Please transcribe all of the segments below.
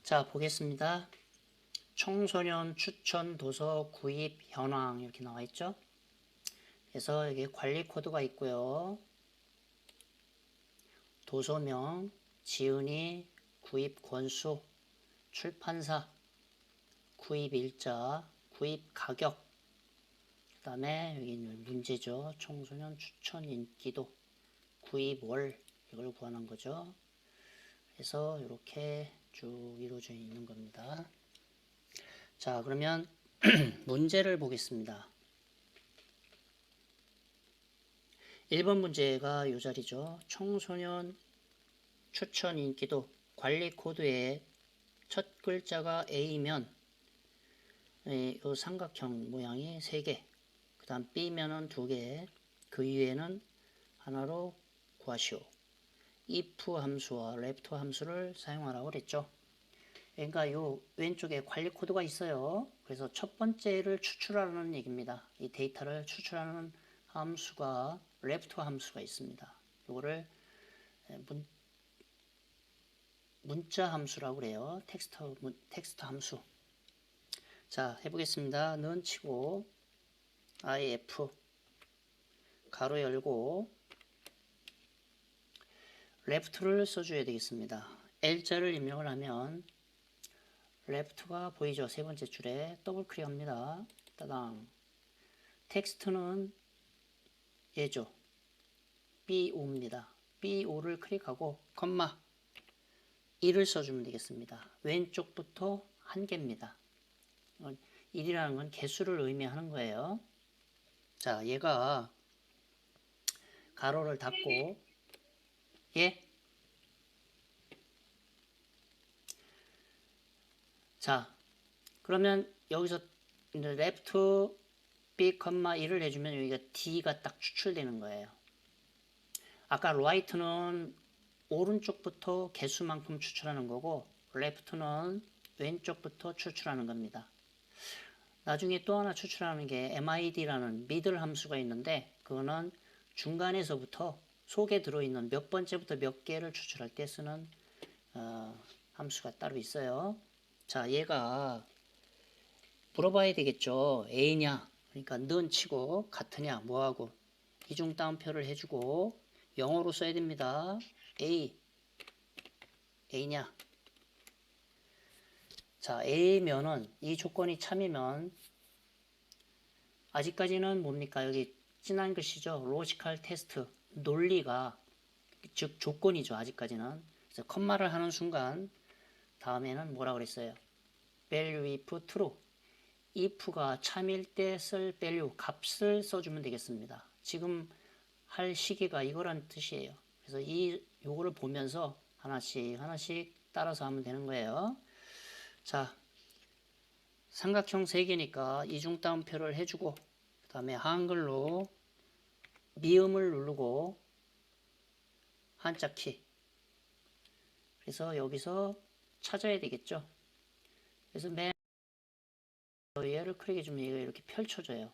자, 보겠습니다. 청소년 추천 도서 구입 현황 이렇게 나와 있죠. 그래서 여기 관리 코드가 있고요. 도서명, 지은이, 구입 권수, 출판사, 구입 일자, 구입 가격, 그 다음에 여기 문제죠. 청소년 추천 인기도, 구입 월, 이걸 구하는 거죠. 그래서 이렇게 쭉 이루어져 있는 겁니다. 자, 그러면 문제를 보겠습니다. 1번 문제가 이 자리죠. 청소년 추천 인기도 관리 코드의 첫 글자가 A면 이 삼각형 모양이 3개, 그 다음 B면은 2개, 그 위에는 하나로 구하시오. if 함수와 left 함수를 사용하라고 그랬죠. 그러니까 요 왼쪽에 관리 코드가 있어요. 그래서 첫 번째를 추출하라는 얘기입니다. 이 데이터를 추출하는 함수가 left 함수가 있습니다. 요거를 문자 함수라고 그래요. 텍스트 함수. 자, 해보겠습니다. 는 치고 if 가로 열고 left를 써줘야 되겠습니다. L자를 입력을 하면 left가 보이죠? 세 번째 줄에 더블 클릭합니다. 따당. 텍스트는 얘죠. B5입니다. B5를 클릭하고 컴마 1을 써주면 되겠습니다. 왼쪽부터 한 개입니다. 1이라는 건 개수를 의미하는 거예요. 자, 얘가 가로를 닫고 예? 자, 그러면 여기서 left b, 1을 해주면 여기가 d가 딱 추출되는 거예요. 아까 right는 오른쪽부터 개수만큼 추출하는 거고 left는 왼쪽부터 추출하는 겁니다. 나중에 또 하나 추출하는 게 mid라는 middle 함수가 있는데 그거는 중간에서부터 속에 들어있는 몇 번째부터 몇 개를 추출할 때 쓰는 함수가 따로 있어요. 자, 얘가 물어봐야 되겠죠. A냐? 그러니까 는 치고 같으냐? 뭐하고? 이중 따옴표를 해주고 영어로 써야 됩니다. A냐? 자, A면은 이 조건이 참이면 아직까지는 뭡니까? 여기 진한 글씨죠. 로지컬 테스트 논리가 즉 조건이죠. 아직까지는. 그래서 컴마를 하는 순간 다음에는 뭐라 그랬어요? value if true. if가 참일 때 쓸 value 값을 써주면 되겠습니다. 지금 할 시기가 이거란 뜻이에요. 그래서 요거를 보면서 하나씩 따라서 하면 되는 거예요. 자, 삼각형 3개니까 이중 따옴표를 해주고 그 다음에 한글로 미음을 누르고 한자키. 그래서 여기서 찾아야 되겠죠. 그래서 맨 얘를 클릭해주면 얘가 이렇게 펼쳐져요.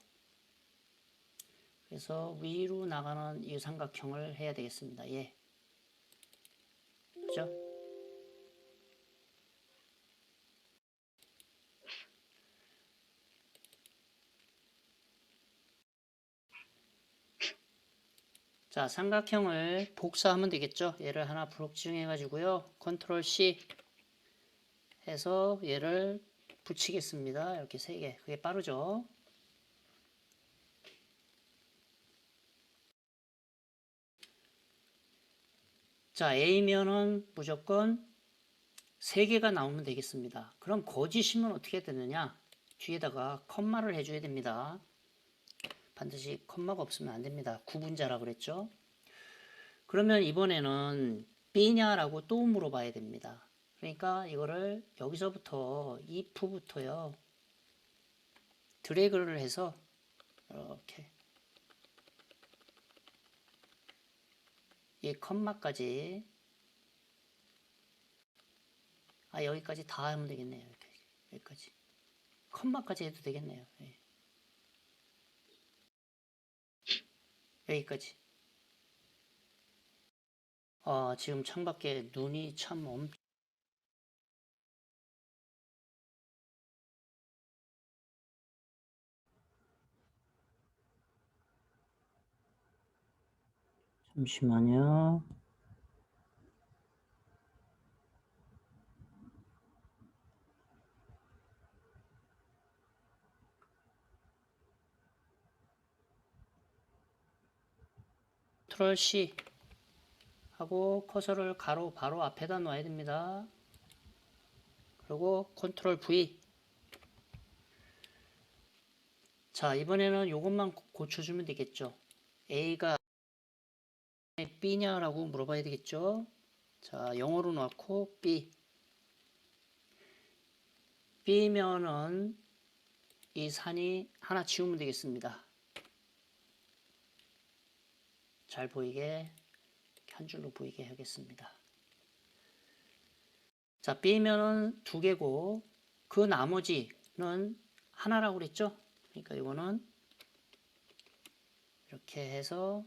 그래서 위로 나가는 이 삼각형을 해야 되겠습니다. 예. 그죠? 자, 삼각형을 복사하면 되겠죠. 얘를 하나 블록 지정해 가지고요. 컨트롤 C 해서 얘를 붙이겠습니다. 이렇게 3개. 그게 빠르죠. 자, A면은 무조건 3개가 나오면 되겠습니다. 그럼 거짓이면 어떻게 되느냐? 뒤에다가 컴마를 해줘야 됩니다. 반드시 컴마가 없으면 안 됩니다. 구분자라 그랬죠. 그러면 이번에는 B냐라고 또 물어봐야 됩니다. 그러니까 이거를 여기서부터 if부터요. 드래그를 해서 이렇게 이 컴마까지 여기까지 다 하면 되겠네요. 여기까지 컴마까지 해도 되겠네요. 예. 여기까지. 지금 창밖에 눈이 참 잠시만요. 컨트롤 C 하고 커서를 가로 바로 앞에다 놔야 됩니다. 그리고 컨트롤 V. 자, 이번에는 이것만 고쳐주면 되겠죠. A가 B냐라고 물어봐야 되겠죠. 자, 영어로 넣고 B. B면은 이 산이 하나 지우면 되겠습니다. 잘 보이게 한 줄로 보이게 하겠습니다. 자, B면은 두 개고 그 나머지는 하나라고 그랬죠. 그러니까 이거는 이렇게 해서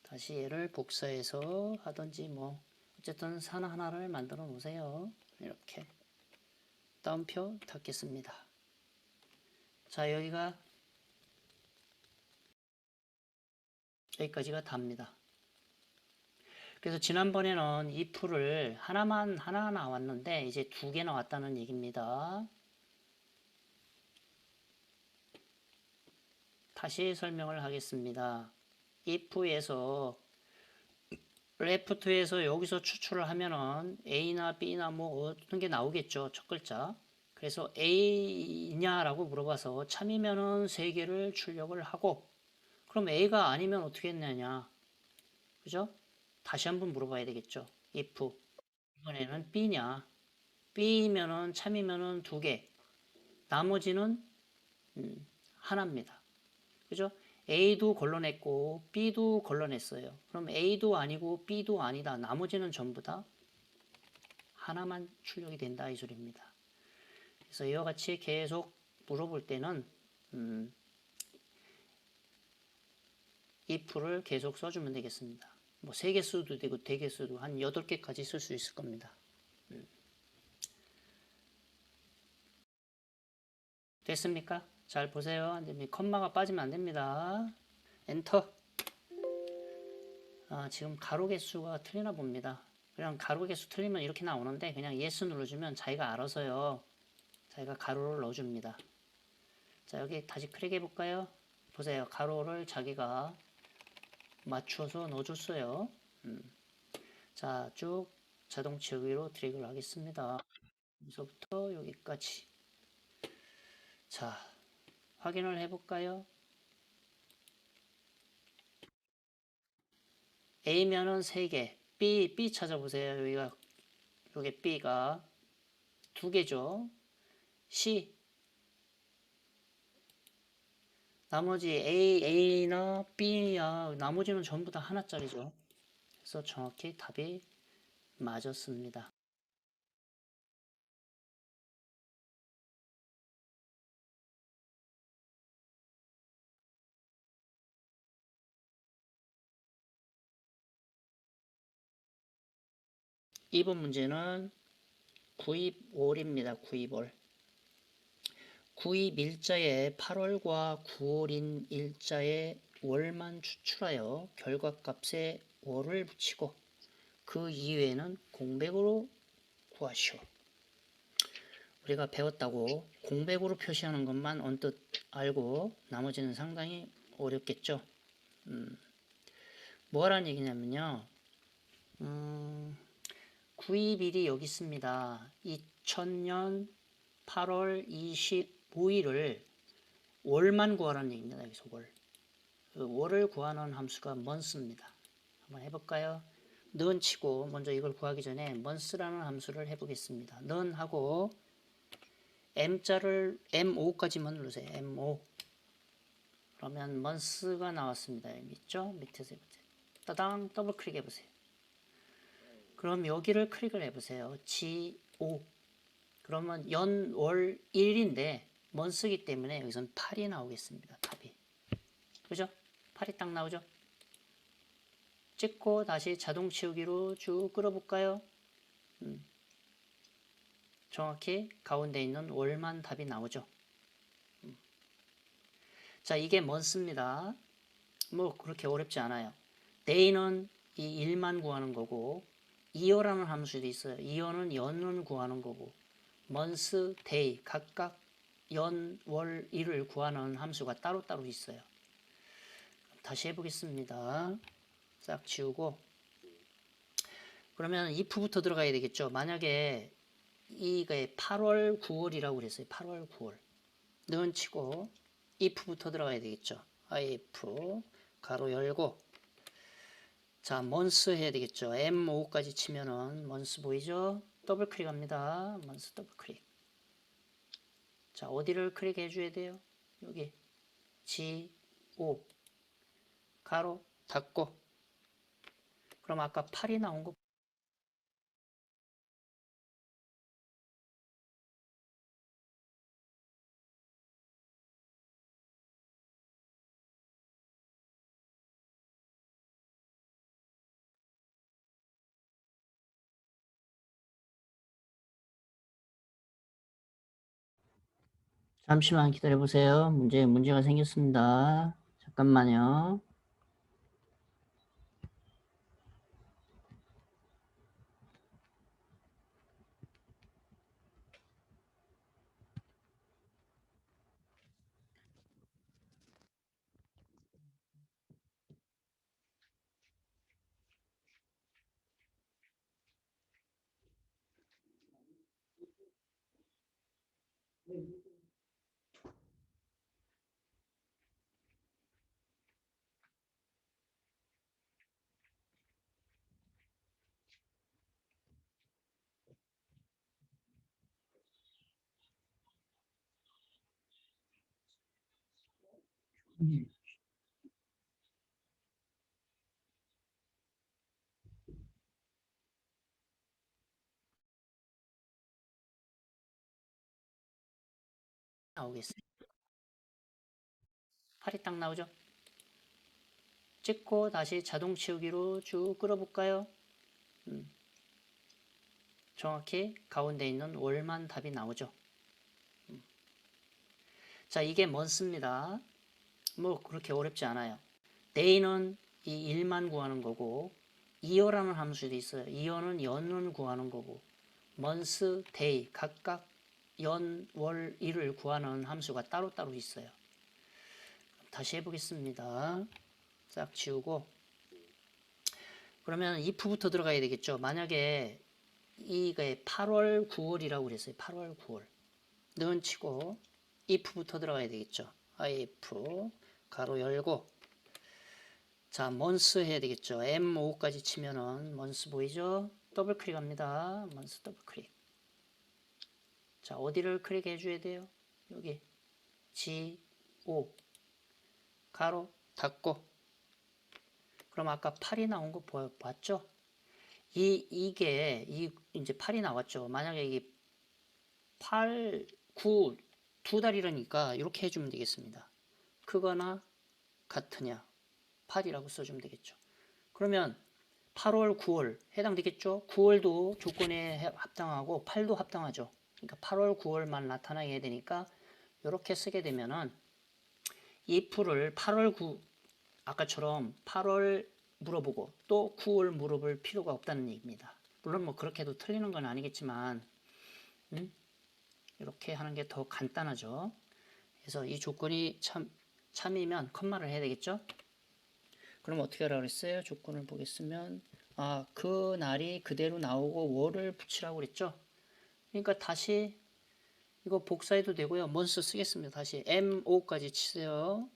다시 얘를 복사해서 하든지 뭐 어쨌든 산 하나를 만들어 놓으세요. 이렇게 따옴표 닫겠습니다. 자, 여기까지가 답니다. 그래서 지난번에는 if를 하나 나왔는데 이제 두 개 나왔다는 얘기입니다. 다시 설명을 하겠습니다. if에서 left에서 여기서 추출을 하면은 a나 b나 뭐 어떤 게 나오겠죠. 첫 글자. 그래서 a냐라고 물어봐서 참이면은 세 개를 출력을 하고 그럼 a가 아니면 어떻게 했느냐. 그죠? 다시 한번 물어봐야 되겠죠. if 이번에는 b냐. b면은 참이면은 두 개. 나머지는 하나입니다. 그죠? A도 걸러냈고 B도 걸러냈어요. 그럼 A도 아니고 B도 아니다. 나머지는 전부 다 하나만 출력이 된다 이 소리입니다. 그래서 이와 같이 계속 물어볼 때는 if를 계속 써주면 되겠습니다. 뭐 3개 써도 되고 4개 써도 한 8개까지 쓸 수 있을 겁니다. 됐습니까? 잘 보세요. 안되면 컴마가 빠지면 안됩니다. 엔터. 지금 가로 개수가 틀리나 봅니다. 그냥 가로 개수 틀리면 이렇게 나오는데 그냥 yes 눌러주면 자기가 알아서요. 자기가 가로를 넣어줍니다. 자, 여기 다시 클릭해 볼까요? 보세요. 가로를 자기가 맞춰서 넣어줬어요. 자, 쭉 자동 치우기로 드래그를 하겠습니다. 여기서부터 여기까지. 자, 확인을 해볼까요? A면은 3개, B 찾아보세요. 여기가, 요게 B가 2개죠. C, 나머지 A나 B야, 나머지는 전부 다 하나짜리죠. 그래서 정확히 답이 맞았습니다. 이번 문제는 구입월입니다. 구입월. 구입 일자에 8월과 9월인 일자에 월만 추출하여 결과값에 월을 붙이고 그 이외에는 공백으로 구하시오. 우리가 배웠다고 공백으로 표시하는 것만 언뜻 알고 나머지는 상당히 어렵겠죠. 뭐라는 얘기냐면요. 구입일이 여기 있습니다. 2000년 8월 25일을 월만 구하라는 얘기입니다. 여기서 월. 그 월을 구하는 함수가 month입니다. 한번 해볼까요? 는 치고 먼저 이걸 구하기 전에 month라는 함수를 해보겠습니다. 는 하고 m자를 M5까지만 누르세요. M5. 그러면 month가 나왔습니다. 여기 있죠? 밑에서 따당 더블 클릭 해보세요. 그럼 여기를 클릭을 해보세요. G5. 그러면 연, 월, 일인데 month이기 때문에 여기서는 8이 나오겠습니다. 답이. 그죠? 8이 딱 나오죠? 찍고 다시 자동 치우기로 쭉 끌어볼까요? 정확히 가운데 있는 월만 답이 나오죠. 자, 이게 month입니다. 뭐 그렇게 어렵지 않아요. day는 이 일만 구하는 거고 year라는 함수도 있어요. year는 연을 구하는 거고 month, day 각각 연, 월, 일을 구하는 함수가 따로따로 있어요. 다시 해보겠습니다. 싹 지우고 그러면 if부터 들어가야 되겠죠. 만약에 이게 8월 9월이라고 그랬어요. 8월 9월 는 치고 if부터 들어가야 되겠죠. if 가로 열고 자 month 해야 되겠죠. M5까지 치면은 month 보이죠? 더블 클릭합니다. month 더블 클릭. 자 어디를 클릭해 줘야 돼요? 여기 G5 가로 닫고 그럼 아까 8이 나온 거 잠시만 기다려 보세요. 문제가 생겼습니다. 잠깐만요. 나오겠어요. 8이 딱 나오죠? 찍고 다시 자동 치우기로 쭉 끌어볼까요? 정확히 가운데 있는 월만 답이 나오죠. 자 이게 month입니다. 뭐 그렇게 어렵지 않아요. day는 이 일만 구하는 거고 year라는 함수도 있어요. year는 연을 구하는 거고 month, day 각각 연, 월, 일을 구하는 함수가 따로따로 있어요. 다시 해보겠습니다. 싹 지우고 그러면 if부터 들어가야 되겠죠. 만약에 이게 8월 9월이라고 그랬어요. 8월 9월 는 치고 if부터 들어가야 되겠죠. if 가로 열고 자 month 해야 되겠죠. M5까지 치면은 month 보이죠? 더블 클릭합니다. month 더블 클릭. 자 어디를 클릭해 줘야 돼요? 여기 G5 가로 닫고 그럼 아까 8이 나온 거 봤죠? 이게 이제 8이 나왔죠. 만약에 이게 8, 9 두 달이라니까 이렇게 해주면 되겠습니다. 크거나 같으냐 8이라고 써주면 되겠죠. 그러면 8월, 9월 해당되겠죠? 9월도 조건에 합당하고 8도 합당하죠. 그러니까 8월, 9월만 나타나게 해야 되니까 이렇게 쓰게 되면은 if를 8월, 9 아까처럼 8월 물어보고 또 9월 물어볼 필요가 없다는 얘기입니다. 물론 뭐 그렇게 해도 틀리는 건 아니겠지만 이렇게 하는 게 더 간단하죠. 그래서 이 조건이 참이면 컴마를 해야 되겠죠. 그럼 어떻게 하라고 그랬어요? 조건을 보겠으면 그 날이 그대로 나오고 월을 붙이라고 그랬죠. 그러니까 다시 이거 복사해도 되고요. month 쓰겠습니다. 다시 M5까지 치세요.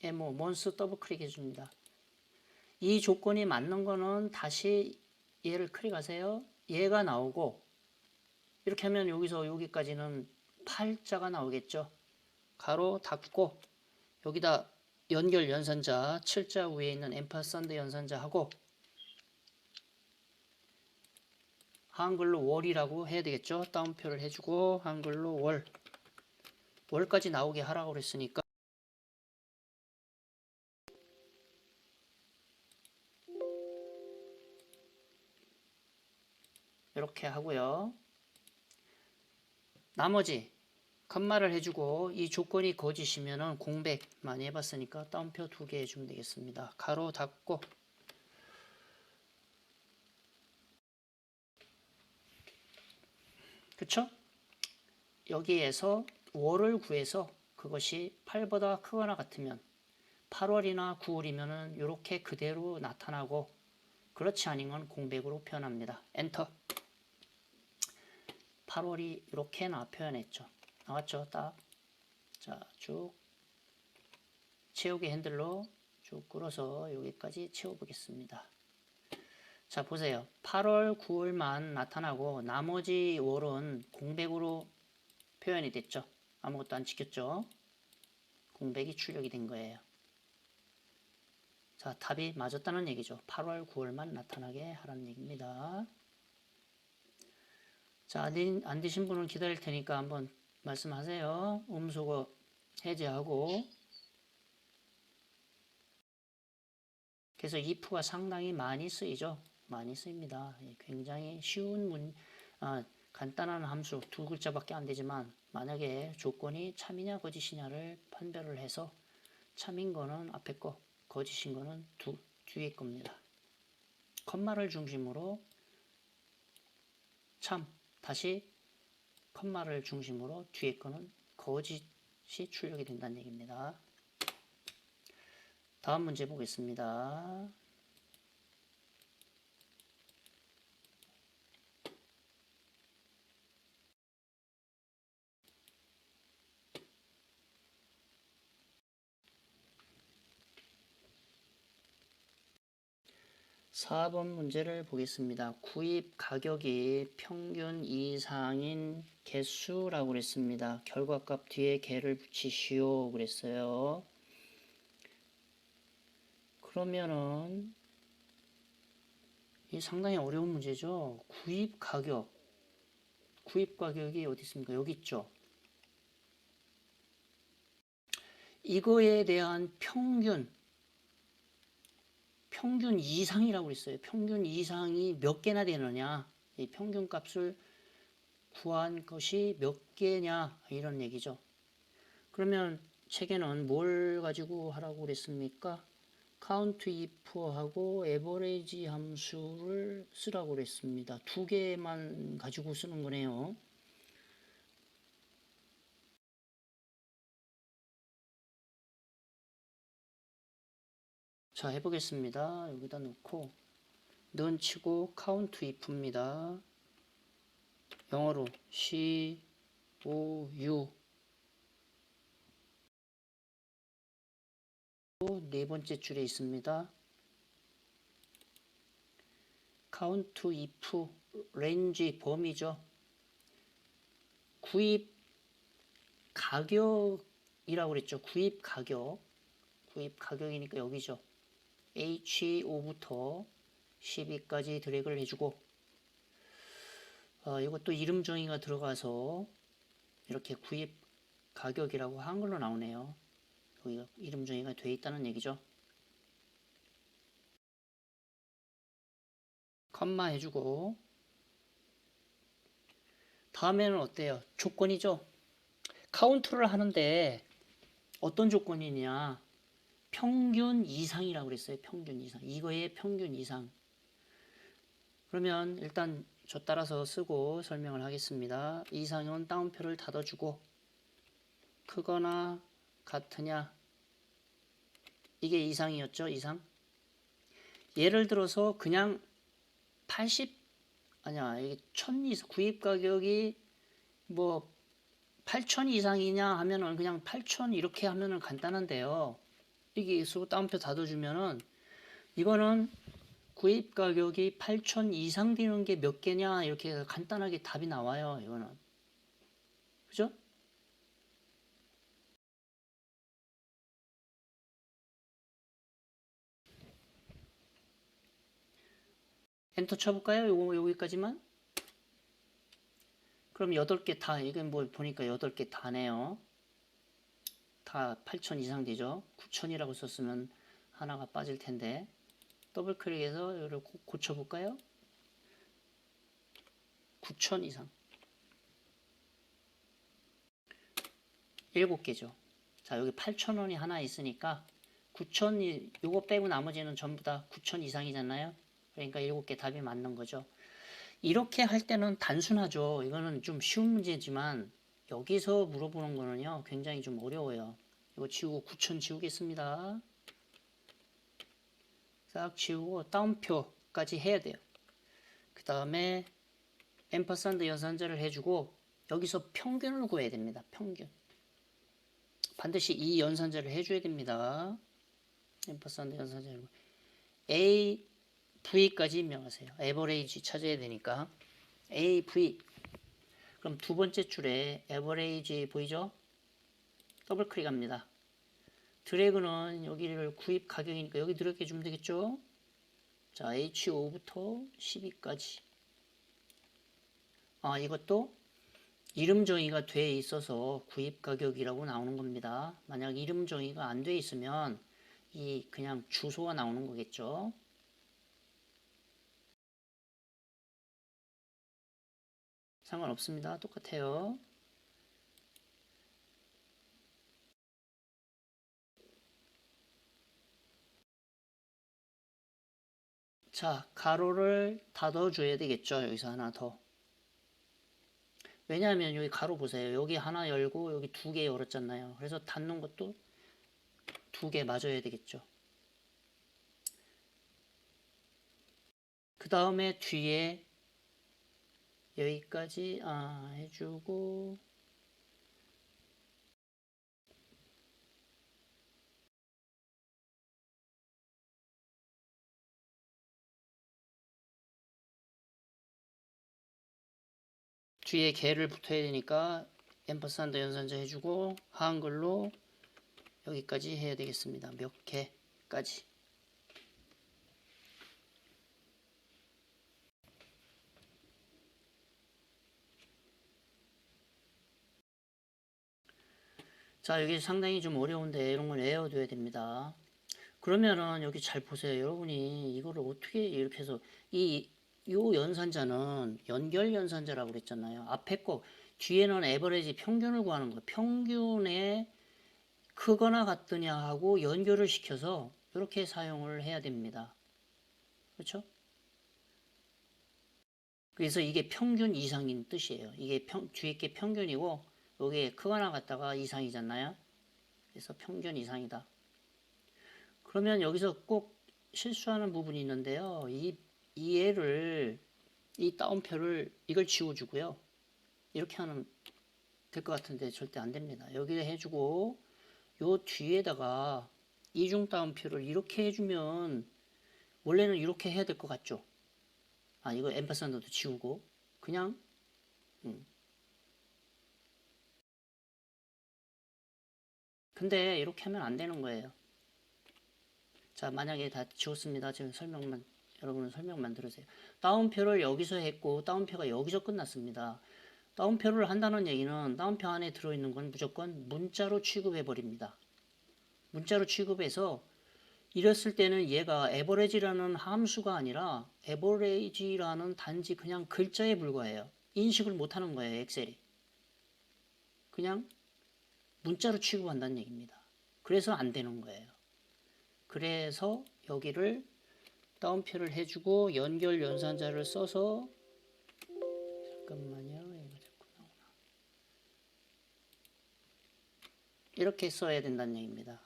M5 month 더블 클릭해 줍니다. 이 조건이 맞는 거는 다시 얘를 클릭하세요. 얘가 나오고 이렇게 하면 여기서 여기까지는 8자가 나오겠죠. 가로 닫고 여기다 연결 연산자 7자 위에 있는 앰퍼선드 연산자하고 한글로 월이라고 해야 되겠죠. 따옴표를 해주고 한글로 월까지 나오게 하라고 그랬으니까 이렇게 하고요. 나머지 컴마를 해주고 이 조건이 거짓이면은 공백 많이 해봤으니까 따옴표 2개 해주면 되겠습니다. 가로 닫고 그쵸? 여기에서 월을 구해서 그것이 8보다 크거나 같으면 8월이나 9월이면은 이렇게 그대로 나타나고 그렇지 않은 건 공백으로 표현합니다. 엔터. 8월이 이렇게 표현했죠. 나왔죠? 딱. 자, 쭉 채우기 핸들로 쭉 끌어서 여기까지 채워보겠습니다. 자, 보세요. 8월, 9월만 나타나고 나머지 월은 공백으로 표현이 됐죠. 아무것도 안 지켰죠. 공백이 출력이 된 거예요. 자, 답이 맞았다는 얘기죠. 8월, 9월만 나타나게 하라는 얘기입니다. 자, 안 되신 분은 기다릴 테니까 한번 말씀하세요. 음소거 해제하고. 그래서 if가 상당히 많이 쓰이죠. 많이 쓰입니다. 굉장히 쉬운 간단한 함수 2글자밖에 안 되지만 만약에 조건이 참이냐 거짓이냐를 판별을 해서 참인 거는 앞에 거, 거짓인 거는 뒤에 겁니다. 컴마를 중심으로 참, 다시 컴마를 중심으로 뒤에 거는 거짓이 출력이 된다는 얘기입니다. 다음 문제 보겠습니다. 4번 문제를 보겠습니다. 구입 가격이 평균 이상인 개수라고 그랬습니다. 결과값 뒤에 개를 붙이시오 그랬어요. 그러면은 이 상당히 어려운 문제죠. 구입 가격이 어디 있습니까? 여기 있죠. 이거에 대한 평균 이상이라고 그랬어요. 평균 이상이 몇 개나 되느냐. 이 평균 값을 구한 것이 몇 개냐 이런 얘기죠. 그러면 책에는 뭘 가지고 하라고 그랬습니까? count if하고 average 함수를 쓰라고 그랬습니다. 2개만 가지고 쓰는 거네요. 자, 해보겠습니다. 여기다 놓고 는 치고 count if입니다. 영어로 C, O, U 네 번째 줄에 있습니다. count if range 범위죠. 구입 가격이라고 그랬죠. 구입 가격이니까 여기죠. H5부터 12까지 드래그를 해주고 이것도 이름 정의가 들어가서 이렇게 구입 가격이라고 한글로 나오네요. 여기가 이름 정의가 되어 있다는 얘기죠. 컴마 해주고 다음에는 어때요? 조건이죠. 카운트를 하는데 어떤 조건이냐? 평균 이상이라고 그랬어요. 평균 이상. 이거의 평균 이상. 그러면 일단 저 따라서 쓰고 설명을 하겠습니다. 이상은 따옴표를 닫아주고 크거나 같으냐. 이게 이상이었죠. 이상. 예를 들어서 그냥 80 아니야. 이게 1000 이상 구입 가격이 뭐 8,000 이상이냐 하면은 그냥 8,000 이렇게 하면은 간단한데요. 이게 쓰고 따옴표 닫아주면은 이거는 구입 가격이 8,000 이상 되는 게 몇 개냐 이렇게 간단하게 답이 나와요. 이거는 그죠? 엔터 쳐볼까요? 요거 여기까지만. 그럼 8개 다 이건 뭐 보니까 8개 다네요. 다 8,000 이상 되죠. 9,000이라고 썼으면 하나가 빠질 텐데 더블 클릭해서 이걸 고쳐볼까요? 9,000 이상. 7개죠. 자, 여기 8,000원이 하나 있으니까 9,000이 요거 빼고 나머지는 전부 다 9,000 이상이잖아요. 그러니까 7개 답이 맞는 거죠. 이렇게 할 때는 단순하죠. 이거는 좀 쉬운 문제지만 여기서 물어보는 거는요 굉장히 좀 어려워요. 이거 지우고 9,000 지우겠습니다. 싹 지우고 따옴표까지 해야 돼요. 그 다음에 앰퍼산드 연산자를 해주고 여기서 평균을 구해야 됩니다. 평균. 반드시 이 연산자를 해줘야 됩니다. 앰퍼산드 연산자를 A, V까지 입력하세요. 에버레이지 찾아야 되니까 A, V. 그럼 두 번째 줄에 에버레이지 보이죠? 더블 클릭합니다. 드래그는 여기를 구입 가격이니까 여기 들어게 주면 되겠죠? 자, H5부터 12까지. 아, 이것도 이름 정의가 돼 있어서 구입 가격이라고 나오는 겁니다. 만약 이름 정의가 안 돼 있으면 이 그냥 주소가 나오는 거겠죠. 상관없습니다. 똑같아요. 자, 가로를 닫아줘야 되겠죠. 여기서 하나 더. 왜냐하면 여기 가로 보세요. 여기 하나 열고 여기 2개 열었잖아요. 그래서 닫는 것도 2개 맞아야 되겠죠. 그 다음에 뒤에 여기까지 해주고 뒤에 개를 붙어야 되니까 앰퍼산드 연산자 해주고 한글로 여기까지 해야 되겠습니다. 몇 개까지. 자, 여기 상당히 좀 어려운데 이런 걸 외워둬야 됩니다. 그러면은 여기 잘 보세요. 여러분이 이거를 어떻게 이렇게 해서 요 연산자는 연결 연산자라고 그랬잖아요. 앞에 거 뒤에는 에버리지 평균을 구하는 거. 평균에 크거나 같느냐 하고 연결을 시켜서 이렇게 사용을 해야 됩니다. 그렇죠? 그래서 이게 평균 이상인 뜻이에요. 이게 뒤에 게 평균이고 여기에 크거나 같다가 이상이잖아요. 그래서 평균 이상이다. 그러면 여기서 꼭 실수하는 부분이 있는데요. 이 애를 이 따옴표를 이걸 지워주고요. 이렇게 하면 될 것 같은데 절대 안 됩니다. 여기에 해주고 요 뒤에다가 이중 따옴표를 이렇게 해주면 원래는 이렇게 해야 될 것 같죠. 이거 앰퍼산드도 지우고 그냥 근데 이렇게 하면 안 되는 거예요. 자, 만약에 다 지웠습니다. 지금 여러분은 설명만 들으세요. 따옴표를 여기서 했고 따옴표가 여기서 끝났습니다. 따옴표를 한다는 얘기는 따옴표 안에 들어있는 건 무조건 문자로 취급해 버립니다. 문자로 취급해서 이랬을 때는 얘가 에버레지라는 함수가 아니라 에버레지라는 단지 그냥 글자에 불과해요. 인식을 못하는 거예요. 엑셀이. 그냥 문자로 취급한다는 얘기입니다. 그래서 안 되는 거예요. 그래서 여기를 따옴표를 해주고 연결 연산자를 써서 잠깐만요. 이거 자꾸 나오나. 이렇게 써야 된다는 얘기입니다.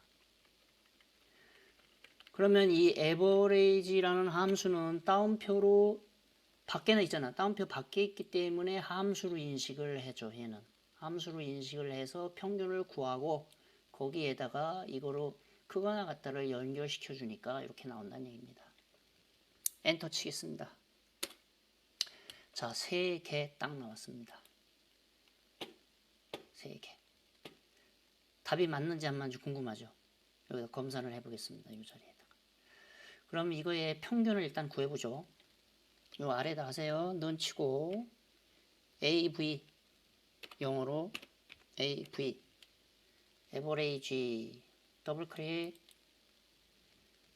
그러면 이 average라는 함수는 따옴표로 밖에는 있잖아. 따옴표 밖에 있기 때문에 함수로 인식을 해줘. 얘는 함수로 인식을 해서 평균을 구하고 거기에다가 이거로 크거나 같다를 연결시켜 주니까 이렇게 나온다는 얘기입니다. 엔터 치겠습니다. 자, 3개 딱 나왔습니다. 3개. 답이 맞는지 안 맞는지 궁금하죠? 여기다 검사를 해보겠습니다. 이 자리에다가. 그럼 이거의 평균을 일단 구해보죠. 요 아래다 하세요. 넌 치고 AV 영어로 AV average 더블 클릭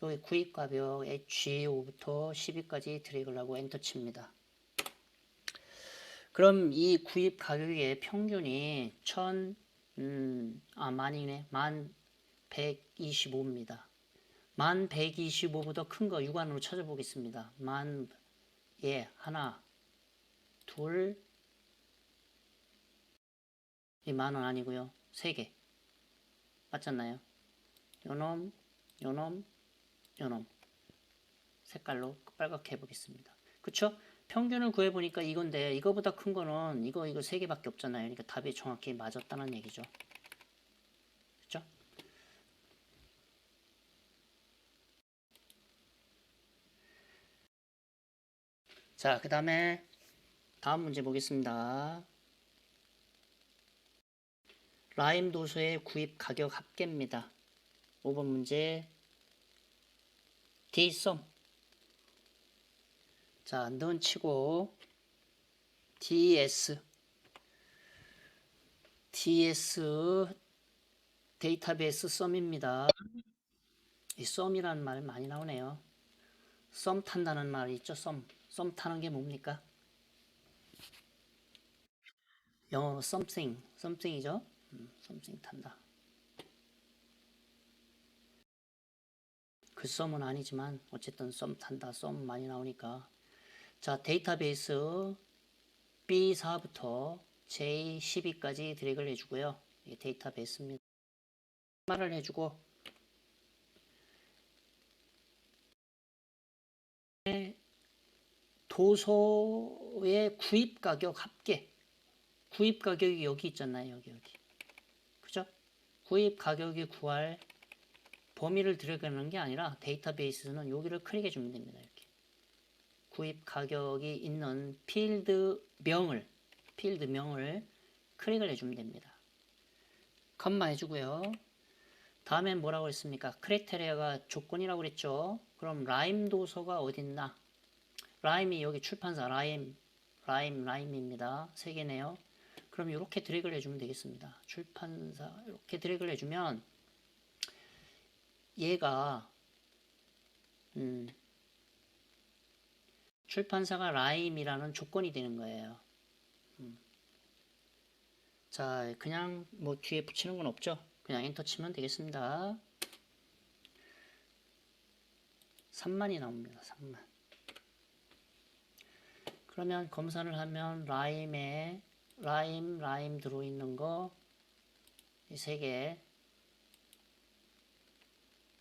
여기 구입 가격 H5부터 12까지 드래그를 하고 엔터 칩니다. 그럼 이 구입 가격의 평균이 만이네. 1125입니다. 1125보다 큰 거 육안으로 찾아보겠습니다. 하나, 둘, 이 만원 아니고요. 세 개. 맞잖아요. 요놈, 요놈, 요놈. 색깔로 빨갛게 해보겠습니다. 그쵸? 평균을 구해보니까 이건데 이거보다 큰 거는 이거 세 개밖에 없잖아요. 그러니까 답이 정확히 맞았다는 얘기죠. 그쵸? 자, 그 다음에 다음 문제 보겠습니다. 라임 도서의 구입 가격 합계입니다. 5번 문제 D썸. 자, 는 치고 DS 데이터베이스 썸입니다. 이 썸이라는 말 많이 나오네요. 썸 탄다는 말이 있죠. 썸 타는 게 뭡니까? 영어로 something이죠. something 탄다. 그 썸은 아니지만 어쨌든 썸 탄다, 썸 많이 나오니까. 자, 데이터베이스 B4부터 J12까지 드래그를 해주고요. 이게 데이터베이스입니다. 말을 해주고 도서의 구입 가격 합계. 구입 가격이 여기 있잖아요. 여기. 그죠? 구입 가격이 구할 범위를 들어가는 게 아니라 데이터베이스는 여기를 클릭해 주면 됩니다. 이렇게. 구입 가격이 있는 필드명을 클릭을 해주면 됩니다. 컴마 해주고요. 다음엔 뭐라고 했습니까? 크라이테리아가 조건이라고 그랬죠. 그럼 라임 도서가 어딨나? 라임이 여기 출판사 라임입니다. 세 개네요. 그럼 이렇게 드래그를 해주면 되겠습니다. 출판사 이렇게 드래그를 해주면 얘가 출판사가 라임이라는 조건이 되는 거예요. 자, 그냥 뭐 뒤에 붙이는 건 없죠. 그냥 엔터 치면 되겠습니다. 3만이 나옵니다. 3만. 그러면 검사를 하면 라임 들어있는 거 이 세 개.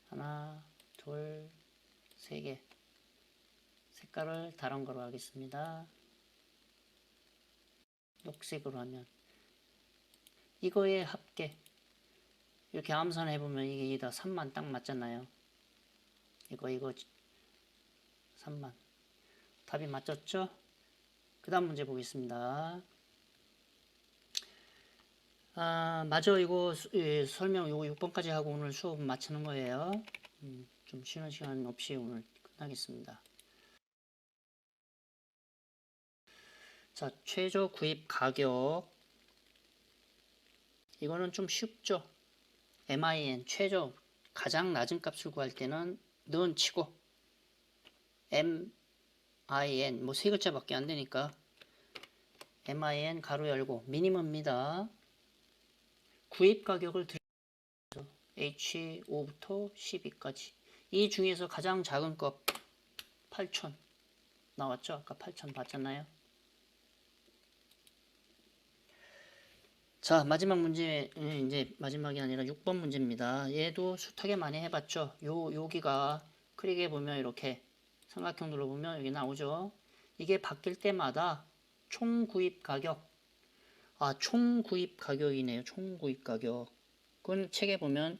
하나, 둘, 세 개. 색깔을 다른 거로 하겠습니다. 녹색으로 하면 이거의 합계 이렇게 암산해 보면 이게 다 3만 딱 맞잖아요. 이거 3만. 답이 맞췄죠? 그 다음 문제 보겠습니다. 맞아. 이거 설명 요거 6번까지 하고 오늘 수업 마치는 거예요. 좀 쉬는 시간 없이 오늘 끝나겠습니다. 자, 최저 구입 가격. 이거는 좀 쉽죠? MIN 최저 가장 낮은 값을 구할 때는 는 치고 MIN 뭐 세 글자밖에 안 되니까 MIN 가로 열고 미니멈입니다. 구입 가격을 들여서 H5부터 12까지 이 중에서 가장 작은 값 8,000 나왔죠? 아까 8,000 봤잖아요. 자, 마지막 문제, 이제 마지막이 아니라 6번 문제입니다. 얘도 숱하게 많이 해봤죠? 여기가 클릭해 보면 이렇게 삼각형 눌러보면 여기 나오죠? 이게 바뀔 때마다 총 구입 가격, 총 구입 가격이네요. 총 구입 가격은 책에 보면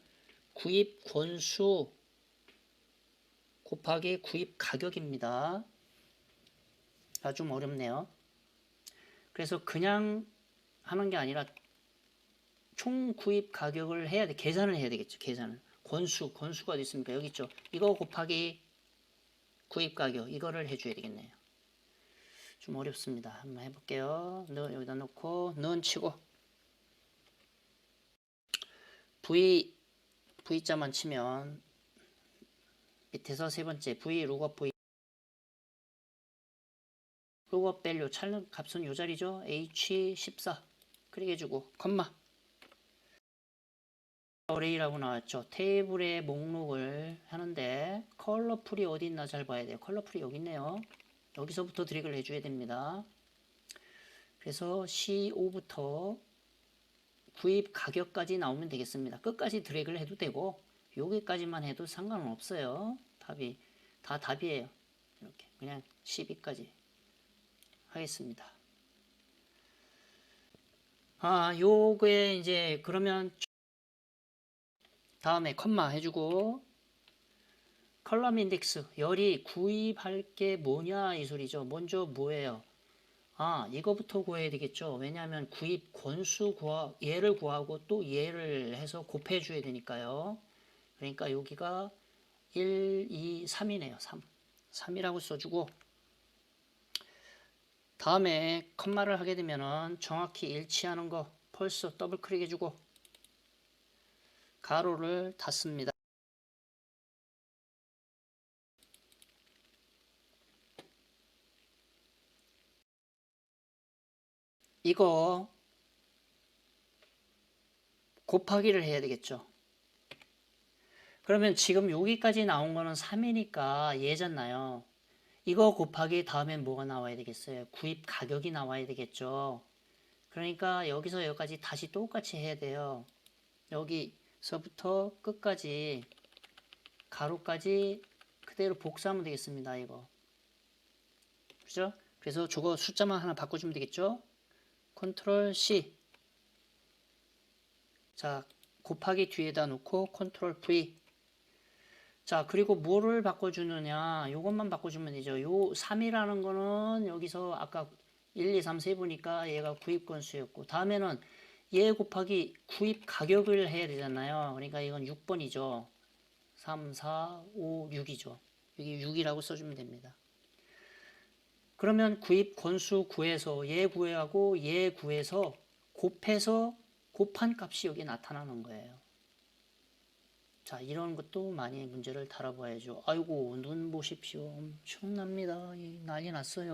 구입 권수 곱하기 구입 가격입니다. 좀 어렵네요. 그래서 그냥 하는 게 아니라 총 구입 가격을 해야 돼. 계산을 해야 되겠죠. 계산을. 권수가 어디 있습니까? 여기 있죠. 이거 곱하기 구입 가격 이거를 해줘야 되겠네요. 좀 어렵습니다. 한번 해볼게요. 여기다 놓고 는 치고 V자만 치면 밑에서 세 번째 V 룩업 밸류 찾는 값은 요 자리죠. H14 클릭해주고 컴마 어레이라고 나왔죠. 테이블의 목록을 하는데 컬러풀이 어디 있나 잘 봐야 돼요. 컬러풀이 여기 있네요. 여기서부터 드래그를 해줘야 됩니다. 그래서 C5부터 구입 가격까지 나오면 되겠습니다. 끝까지 드래그를 해도 되고 여기까지만 해도 상관은 없어요. 답이 다 답이에요. 이렇게 그냥 12까지 하겠습니다. 요게 이제 그러면 다음에 컴마 해주고 컬럼 인덱스 열이 구입할 게 뭐냐 이 소리죠. 먼저 뭐예요? 이거부터 구해야 되겠죠. 왜냐하면 구입 권수 얘를 구하고 또 얘를 해서 곱해 줘야 되니까요. 그러니까 여기가 1, 2, 3이네요. 3이라고 써주고 다음에 컴마를 하게 되면은 정확히 일치하는 거 펄스 더블 클릭 해주고 가로를 닫습니다. 이거 곱하기를 해야 되겠죠. 그러면 지금 여기까지 나온 거는 3이니까 얘잖아요. 이거 곱하기 다음엔 뭐가 나와야 되겠어요? 구입 가격이 나와야 되겠죠. 그러니까 여기서 여기까지 다시 똑같이 해야 돼요. 여기서부터 끝까지 가로까지 그대로 복사하면 되겠습니다. 이거. 그죠? 그래서 저거 숫자만 하나 바꿔주면 되겠죠? 컨트롤 C. 자, 곱하기 뒤에다 놓고 컨트롤 V. 자, 그리고 뭐를 바꿔주느냐. 요것만 바꿔주면 되죠. 요 3이라는 거는 여기서 아까 1, 2, 3 세보니까 얘가 구입 건수였고 다음에는 얘 곱하기 구입 가격을 해야 되잖아요. 그러니까 이건 6번이죠. 3, 4, 5, 6이죠. 여기 6이라고 써주면 됩니다. 그러면 구입 건수 구해서 얘 구하고 얘 구해서 곱해서 곱한 값이 여기 나타나는 거예요. 자, 이런 것도 많이 문제를 다뤄봐야죠. 아이고, 눈 보십시오. 엄청납니다. 난리 났어요.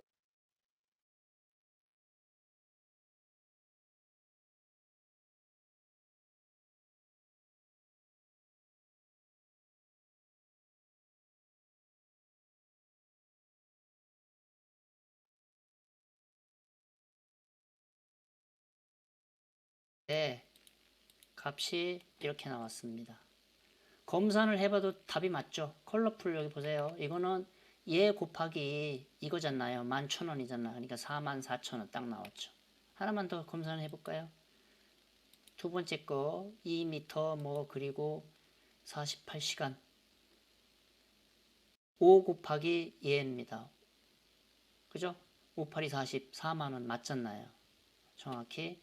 네, 값이 이렇게 나왔습니다. 검산을 해봐도 답이 맞죠? 컬러풀 여기 보세요. 이거는 얘 곱하기 이거잖아요. 11,000원이잖아요. 그러니까 44,000원 딱 나왔죠. 하나만 더 검산을 해볼까요? 두 번째 거 2m 뭐 그리고 48시간 5 곱하기 얘입니다. 그죠? 5, 8이 40, 4만원 맞잖아요. 정확히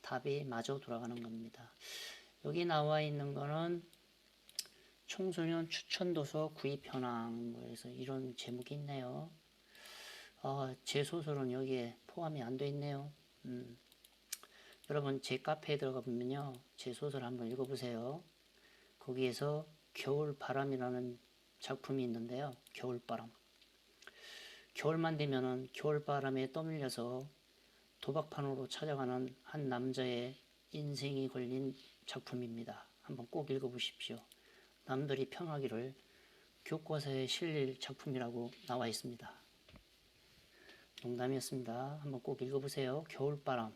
답이 마저 돌아가는 겁니다. 여기 나와 있는 거는 청소년 추천도서 구입 현황 그래서 이런 제목이 있네요. 제 소설은 여기에 포함이 안 돼 있네요. 여러분 제 카페에 들어가 보면요. 제 소설 한번 읽어보세요. 거기에서 겨울바람이라는 작품이 있는데요. 겨울바람. 겨울만 되면은 겨울바람에 떠밀려서 도박판으로 찾아가는 한 남자의 인생이 걸린 작품입니다. 한번 꼭 읽어보십시오. 남들이 평하기를 교과서에 실릴 작품이라고 나와 있습니다. 농담이었습니다. 한번 꼭 읽어보세요. 겨울바람.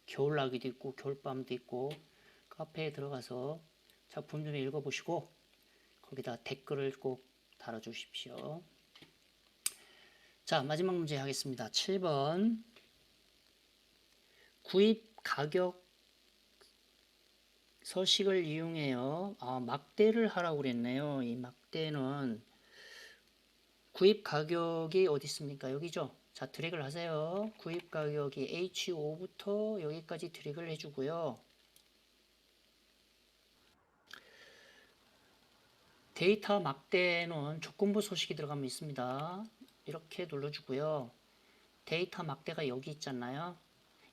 겨울나기도 있고 겨울밤도 있고 카페에 들어가서 작품 좀 읽어보시고 거기다 댓글을 꼭 달아주십시오. 자, 마지막 문제 하겠습니다. 7번 구입 가격 서식을 이용해요. 막대를 하라고 그랬네요. 이 막대는 구입 가격이 어디 있습니까? 여기죠. 자, 드래그를 하세요. 구입 가격이 H5부터 여기까지 드래그를 해주고요. 데이터 막대는 조건부 소식이 들어가면 있습니다. 이렇게 눌러주고요. 데이터 막대가 여기 있잖아요.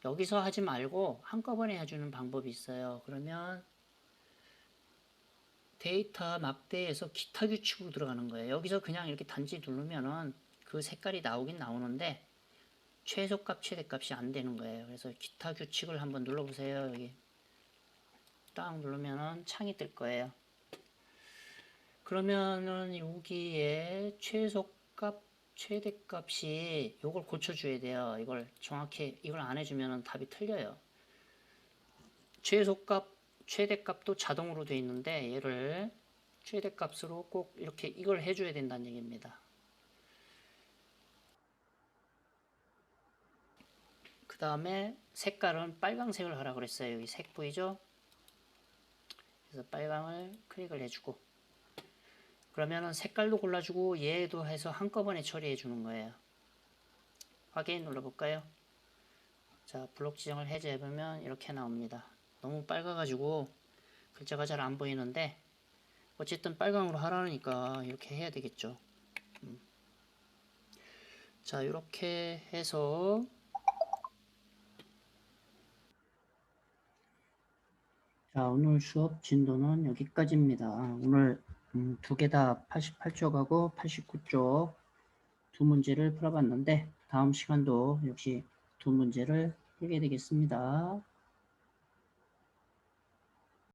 여기서 하지 말고 한꺼번에 해주는 방법이 있어요. 그러면 데이터 막대에서 기타 규칙으로 들어가는 거예요. 여기서 그냥 이렇게 단지 누르면은 그 색깔이 나오긴 나오는데 최소값, 최대값이 안 되는 거예요. 그래서 기타 규칙을 한번 눌러보세요. 여기 딱 누르면은 창이 뜰 거예요. 그러면은 여기에 최소값, 최대값이 요걸 고쳐줘야 돼요. 이걸 정확히 이걸 안 해주면은 답이 틀려요. 최소값, 최대값도 자동으로 되어 있는데 얘를 최대값으로 꼭 이렇게 이걸 해줘야 된다는 얘기입니다. 그 다음에 색깔은 빨강색을 하라 그랬어요. 여기 색 보이죠? 그래서 빨강을 클릭을 해주고 그러면은 색깔도 골라주고 얘도 해서 한꺼번에 처리해 주는 거예요. 확인 눌러볼까요? 자, 블록 지정을 해제해보면 이렇게 나옵니다. 너무 빨가가지고 글자가 잘 안 보이는데 어쨌든 빨강으로 하라니까 이렇게 해야 되겠죠. 자, 이렇게 해서 자, 오늘 수업 진도는 여기까지입니다. 오늘 두 개 다 88쪽하고 89쪽 두 문제를 풀어봤는데 다음 시간도 역시 두 문제를 풀게 되겠습니다.